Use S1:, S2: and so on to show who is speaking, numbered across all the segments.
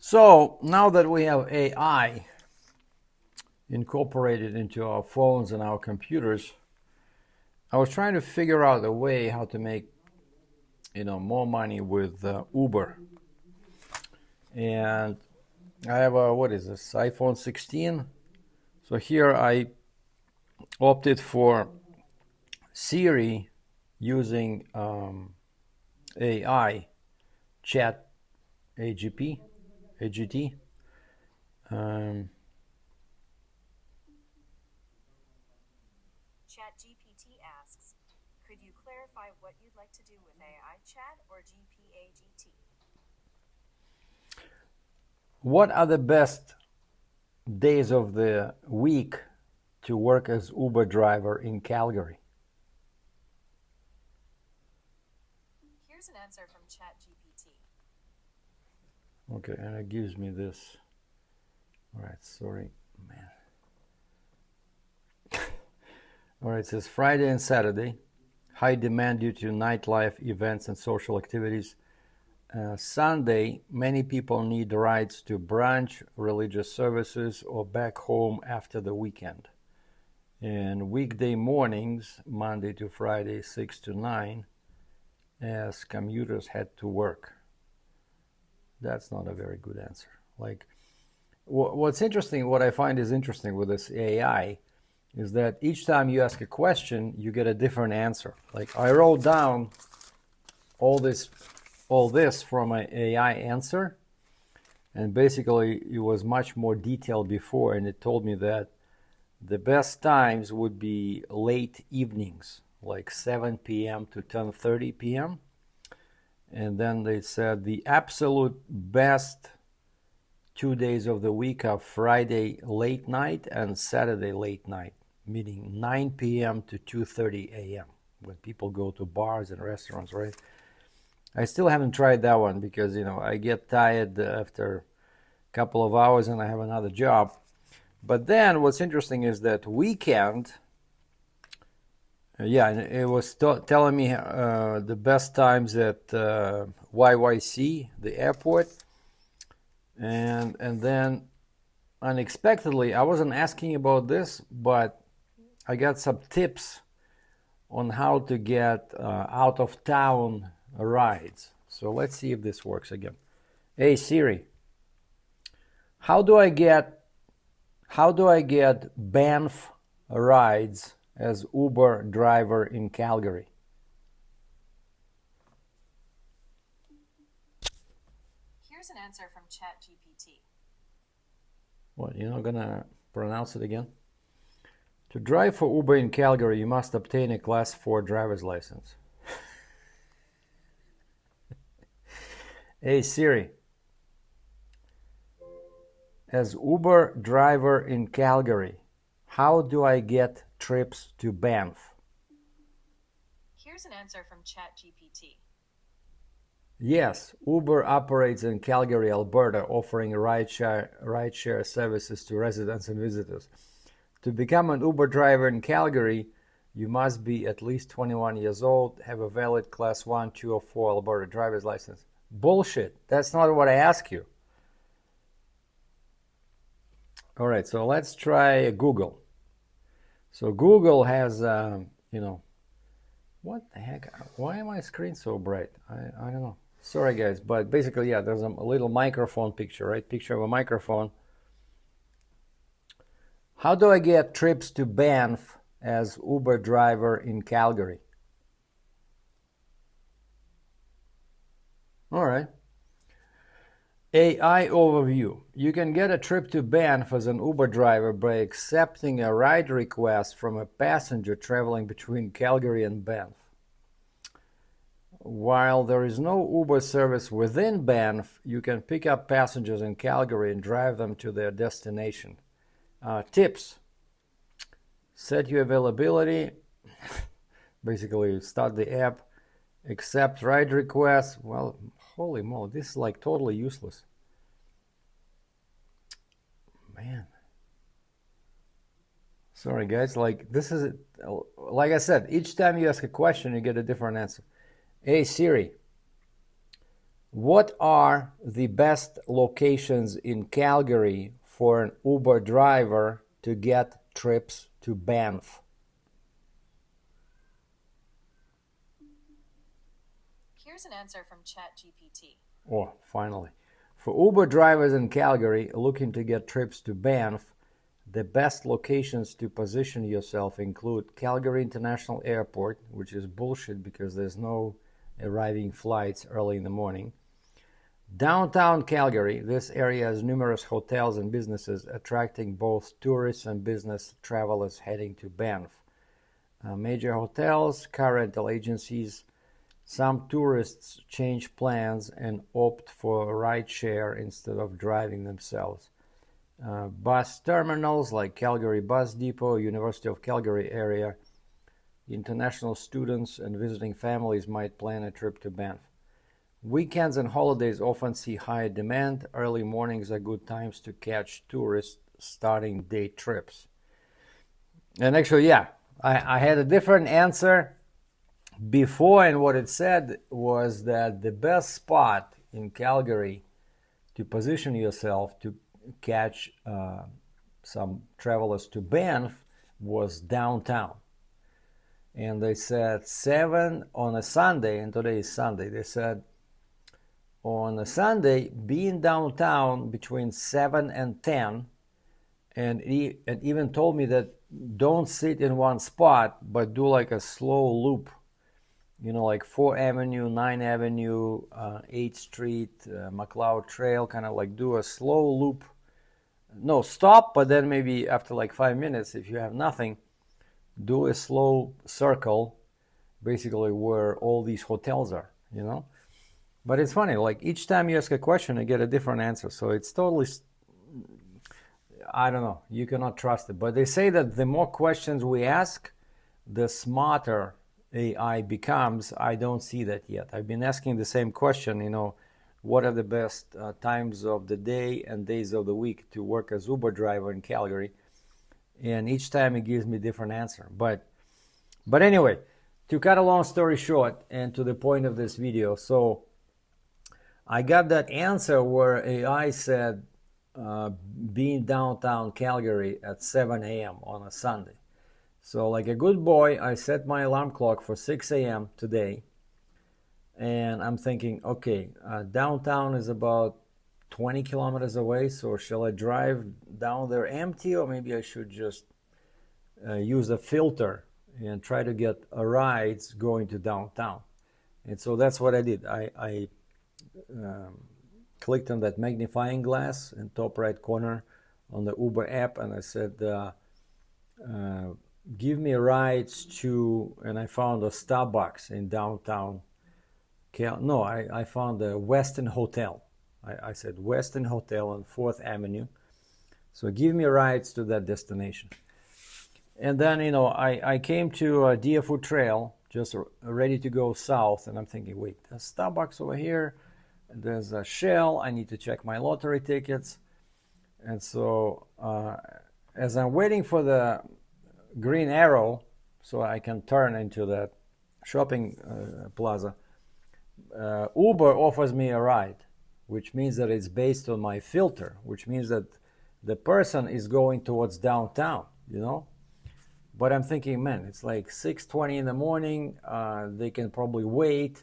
S1: So now that we have AI incorporated into our phones and our computers, I was trying to figure out a way how to make more money with Uber. And I have a what is this iPhone 16. So here I opted for Siri using AI chat AGP AGT. Um,
S2: ChatGPT asks, could you clarify what you'd like to do with AI chat or GPAGT?
S1: what are the best days of the week to work as Uber driver in Calgary?
S2: Here's an answer from ChatGPT.
S1: Okay, and it gives me this. All right, sorry, man. All right, it says Friday and Saturday, high demand due to nightlife events and social activities. Sunday, many people need rides to brunch, religious services, or back home after the weekend. And weekday mornings, Monday to Friday, 6 to 9, as commuters head to work. That's not a very good answer. Like, what's interesting, what I find is interesting with this AI is that each time you ask a question, you get a different answer. Like, I wrote down all this from an AI answer, and basically it was much more detailed before, and it told me that the best times would be late evenings, like 7 p.m. to 10:30 p.m. And then they said the absolute best 2 days of the week are Friday late night and Saturday late night, meaning 9 p.m. to 2:30 a.m. when people go to bars and restaurants, right? I still haven't tried that one because I get tired after a couple of hours and I have another job. But then what's interesting is that weekend, yeah, and it was telling me the best times at YYC, the airport, and then unexpectedly, I wasn't asking about this, but I got some tips on how to get out of town rides. So let's see if this works again. Hey Siri, how do I get Banff rides as Uber driver in Calgary?
S2: Here's an answer from ChatGPT.
S1: What, you're not gonna pronounce it again? To drive for Uber in Calgary, you must obtain a Class 4 driver's license. Hey Siri, as Uber driver in Calgary, how do I get trips to Banff?
S2: Here's an answer from ChatGPT.
S1: Yes, Uber operates in Calgary, Alberta, offering rideshare services to residents and visitors. To become an Uber driver in Calgary, you must be at least 21 years old, have a valid Class 1, 2, or 4 Alberta driver's license. Bullshit. That's not what I asked you. All right, so let's try Google. So Google has, what the heck? Why am my screen so bright? I don't know. Sorry, guys, but basically, yeah, there's a little microphone picture, right? Picture of a microphone. How do I get trips to Banff as Uber driver in Calgary? All right. AI overview. You can get a trip to Banff as an Uber driver by accepting a ride request from a passenger traveling between Calgary and Banff. While there is no Uber service within Banff, you can pick up passengers in Calgary and drive them to their destination. Tips. Set your availability. Basically, start the app. Accept ride requests. Well, holy moly, this is like totally useless. Man. Sorry, guys. Like, this is, like I said, each time you ask a question, you get a different answer. Hey, Siri, What are the best locations in Calgary for an Uber driver to get trips to Banff?
S2: Here's an answer from ChatGPT.
S1: Oh, finally. For Uber drivers in Calgary looking to get trips to Banff, the best locations to position yourself include Calgary International Airport, which is bullshit because there's no arriving flights early in the morning. Downtown Calgary, this area has numerous hotels and businesses attracting both tourists and business travelers heading to Banff. Major hotels, car rental agencies. Some tourists change plans and opt for rideshare instead of driving themselves. Bus terminals like Calgary Bus Depot, University of Calgary area. International students and visiting families might plan a trip to Banff. Weekends and holidays often see higher demand. Early mornings are good times to catch tourists starting day trips. And actually, yeah, I had a different answer before, and what it said was that the best spot in Calgary to position yourself to catch some travelers to Banff was downtown. And they said 7 on a Sunday, and today is Sunday. They said on a Sunday, being downtown between 7 and 10, and even told me that don't sit in one spot, but do like a slow loop, like 4th Avenue, 9th Avenue, 8th Street, McLeod Trail, kind of like do a slow loop. No, stop, but then maybe after like 5 minutes, if you have nothing, do a slow circle, basically where all these hotels are. But it's funny, like each time you ask a question, you get a different answer. So it's totally, I don't know, you cannot trust it. But they say that the more questions we ask, the smarter AI becomes. I don't see that yet. I've been asking the same question, what are the best times of the day and days of the week to work as Uber driver in Calgary? And each time it gives me a different answer. But anyway, to cut a long story short and to the point of this video, so I got that answer where AI said being downtown Calgary at 7 a.m. on a Sunday. So like a good boy, I set my alarm clock for 6 a.m. today. And I'm thinking, okay, downtown is about 20 kilometers away. So shall I drive down there empty, or maybe I should just use a filter and try to get rides going to downtown? And so that's what I did. I clicked on that magnifying glass in top right corner on the Uber app, and I said, give me rides to, and I found a Starbucks in downtown. I found a Westin Hotel. I said Westin Hotel on 4th Avenue. So give me rides to that destination. And then, I came to Deerfoot Trail, just ready to go south, and I'm thinking, wait, there's Starbucks over here. There's a Shell. I need to check my lottery tickets. And so as I'm waiting for the green arrow so I can turn into that shopping plaza, Uber offers me a ride, which means that it's based on my filter, which means that the person is going towards downtown, But I'm thinking, man, it's like 6:20 in the morning. They can probably wait.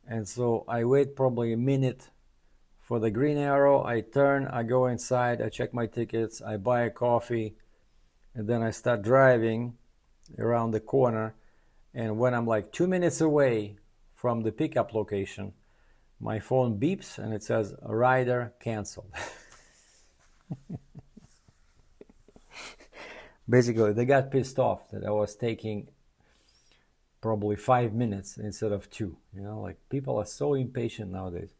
S1: And so I wait probably a minute for the green arrow. I turn, I go inside, I check my tickets, I buy a coffee, and then I start driving around the corner. And when I'm like 2 minutes away from the pickup location, my phone beeps and it says, rider canceled. Basically, they got pissed off that I was taking probably 5 minutes instead of 2. Like people are so impatient nowadays.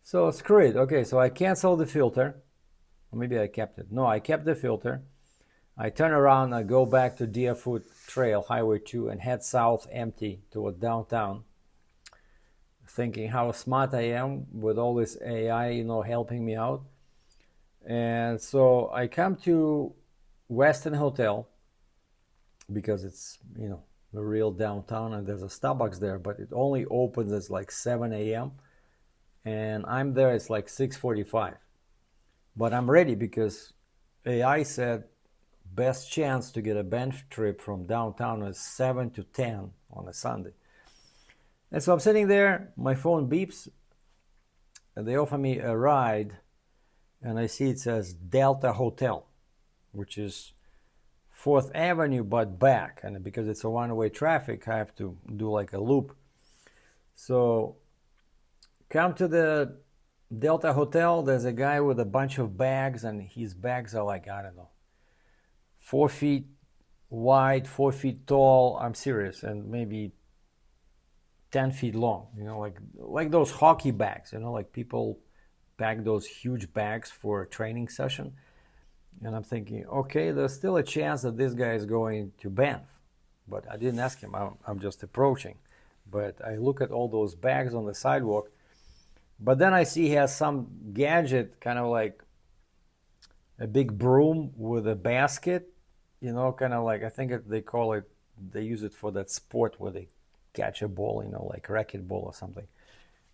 S1: So screw it. Okay, so I canceled the filter. Or maybe I kept it. No, I kept the filter. I turn around, I go back to Deerfoot Trail, Highway 2, and head south empty toward downtown, thinking how smart I am with all this AI, helping me out. And so I come to Westin Hotel because it's, the real downtown, and there's a Starbucks there, but it only opens at like 7 a.m. and I'm there. It's like 6:45, but I'm ready because AI said best chance to get a bench trip from downtown is 7 to 10 on a Sunday. And so I'm sitting there, my phone beeps, and they offer me a ride, and I see it says Delta Hotel, which is 4th Avenue but back, and because it's a one-way traffic, I have to do like a loop. So come to the Delta Hotel. There's a guy with a bunch of bags, and his bags are like, I don't know, 4 feet wide, 4 feet tall. I'm serious, and maybe 10 feet long. Like those hockey bags. Like people pack those huge bags for a training session. And I'm thinking, okay, there's still a chance that this guy is going to Banff, but I didn't ask him. I'm just approaching. But I look at all those bags on the sidewalk. But then I see he has some gadget, kind of like a big broom with a basket, kind of like, I think they use it for that sport where they catch a ball, like racquetball or something.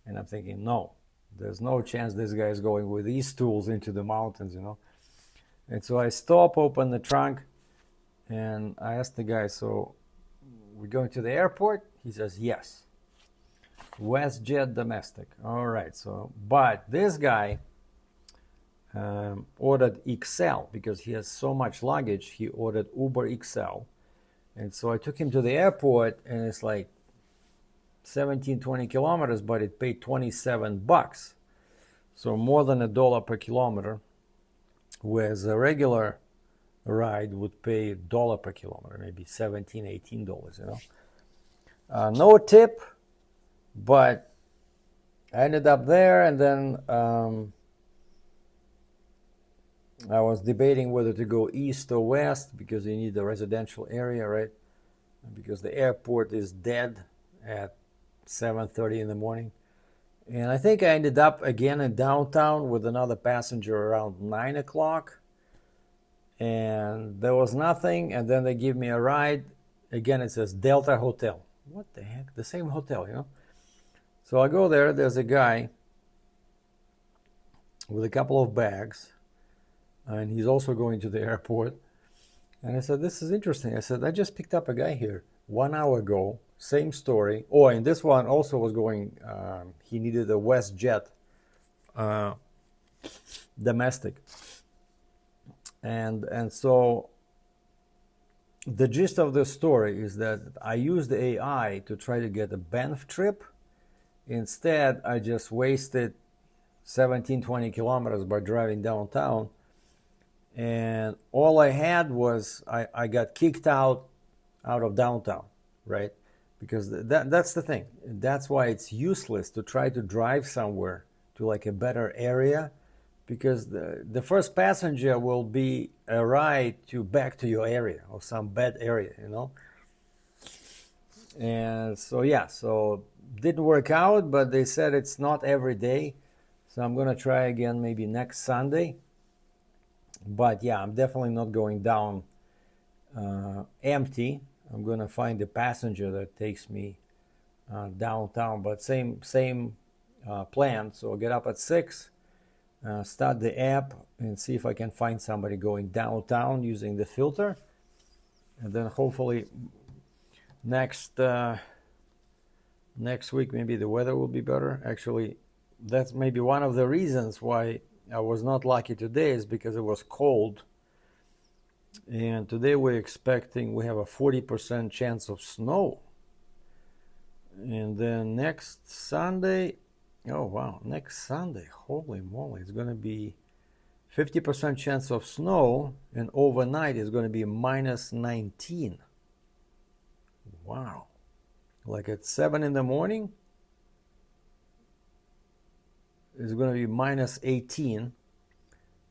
S1: And I'm thinking, no, there's no chance this guy is going with these tools into the mountains, And so I stop, open the trunk, and I ask the guy, so we're going to the airport? He says, yes. WestJet domestic. All right. So, but this guy ordered XL because he has so much luggage. He ordered Uber XL. And so I took him to the airport, and it's like 17, 20 kilometers, but it paid $27. So more than $1 per kilometer, whereas a regular ride would pay $1 per kilometer, maybe $17, $18, No tip, but I ended up there, and then I was debating whether to go east or west because you need a residential area, right? Because the airport is dead at 7:30 in the morning. And I think I ended up again in downtown with another passenger around 9 o'clock. And there was nothing. And then they give me a ride. Again, it says Delta Hotel. What the heck? The same hotel, So I go there. There's a guy with a couple of bags. And he's also going to the airport. And I said, this is interesting. I said, I just picked up a guy here 1 hour ago. Same story. Oh, and this one also was going, he needed a WestJet domestic. And so the gist of the story is that I used AI to try to get a Banff trip. Instead, I just wasted 17, 20 kilometers by driving downtown. And all I had was I got kicked out of downtown, right? Because that's the thing. That's why it's useless to try to drive somewhere to like a better area, because the first passenger will be a ride back to your area or some bad area, And so, yeah, so didn't work out, but they said it's not every day. So I'm going to try again maybe next Sunday. But yeah, I'm definitely not going down empty. I'm going to find a passenger that takes me downtown, but same plan. So I'll get up at 6, start the app, and see if I can find somebody going downtown using the filter. And then hopefully next week, maybe the weather will be better. Actually, that's maybe one of the reasons why I was not lucky today, is because it was cold. And today we have a 40% chance of snow. And then next Sunday, holy moly, it's going to be 50% chance of snow, and overnight is going to be minus 19. Wow. Like at 7 in the morning, it's going to be minus 18.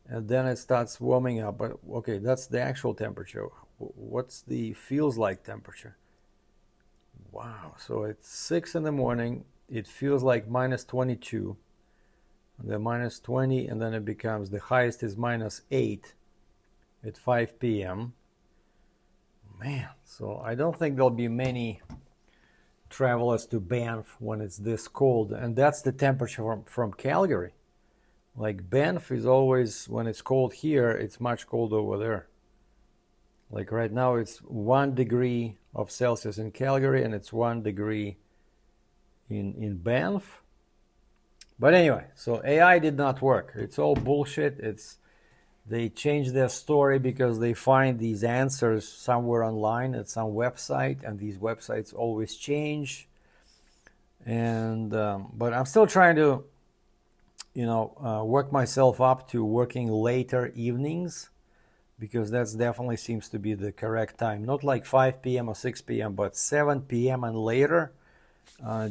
S1: And then it starts warming up. But okay, that's the actual temperature. What's the feels like temperature? Wow. So it's 6 in the morning. It feels like minus 22. And then minus 20. And then it becomes, the highest is minus 8 at 5 p.m. Man. So I don't think there'll be many travelers to Banff when it's this cold, and that's the temperature from Calgary. Like Banff is always, when it's cold here, it's much colder over there. Like right now, it's 1 degree of Celsius in Calgary, and it's 1 degree in Banff. But anyway, so AI did not work. It's all bullshit. They changed their story because they find these answers somewhere online at some website, and these websites always change. And but I'm still trying to, work myself up to working later evenings, because that's definitely seems to be the correct time. Not like 5 p.m. or 6 p.m., but 7 p.m. and later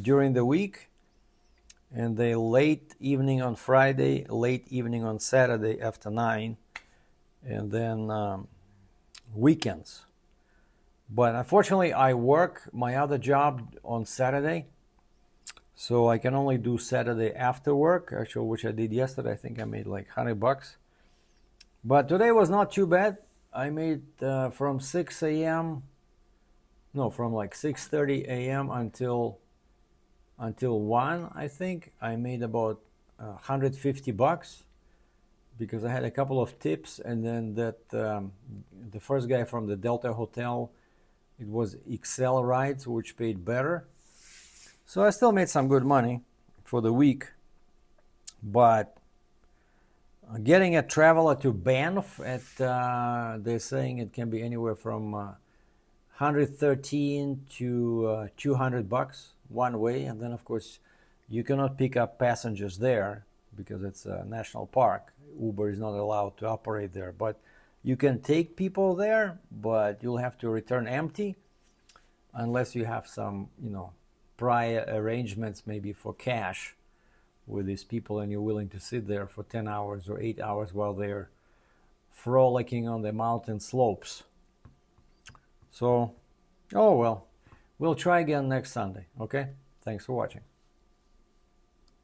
S1: during the week. And the late evening on Friday, late evening on Saturday after 9, and then weekends. But unfortunately, I work my other job on Saturday, so I can only do Saturday after work, actually, which I did yesterday. I think I made like $100. But today was not too bad. I made from 6 a.m. No, from like 6:30 a.m. until 1, I think. I made about $150 because I had a couple of tips, and then that the first guy from the Delta Hotel, it was Excel rides, which paid better. So I still made some good money for the week, but getting a traveler to Banff they're saying it can be anywhere from 113 to $200 one way, and then of course you cannot pick up passengers there because it's a national park. Uber is not allowed to operate there, but you can take people there, but you'll have to return empty unless you have some, prior arrangements maybe for cash with these people, and you're willing to sit there for 10 hours or 8 hours while they're frolicking on the mountain slopes. So, oh well, we'll try again next Sunday, okay? Thanks for watching.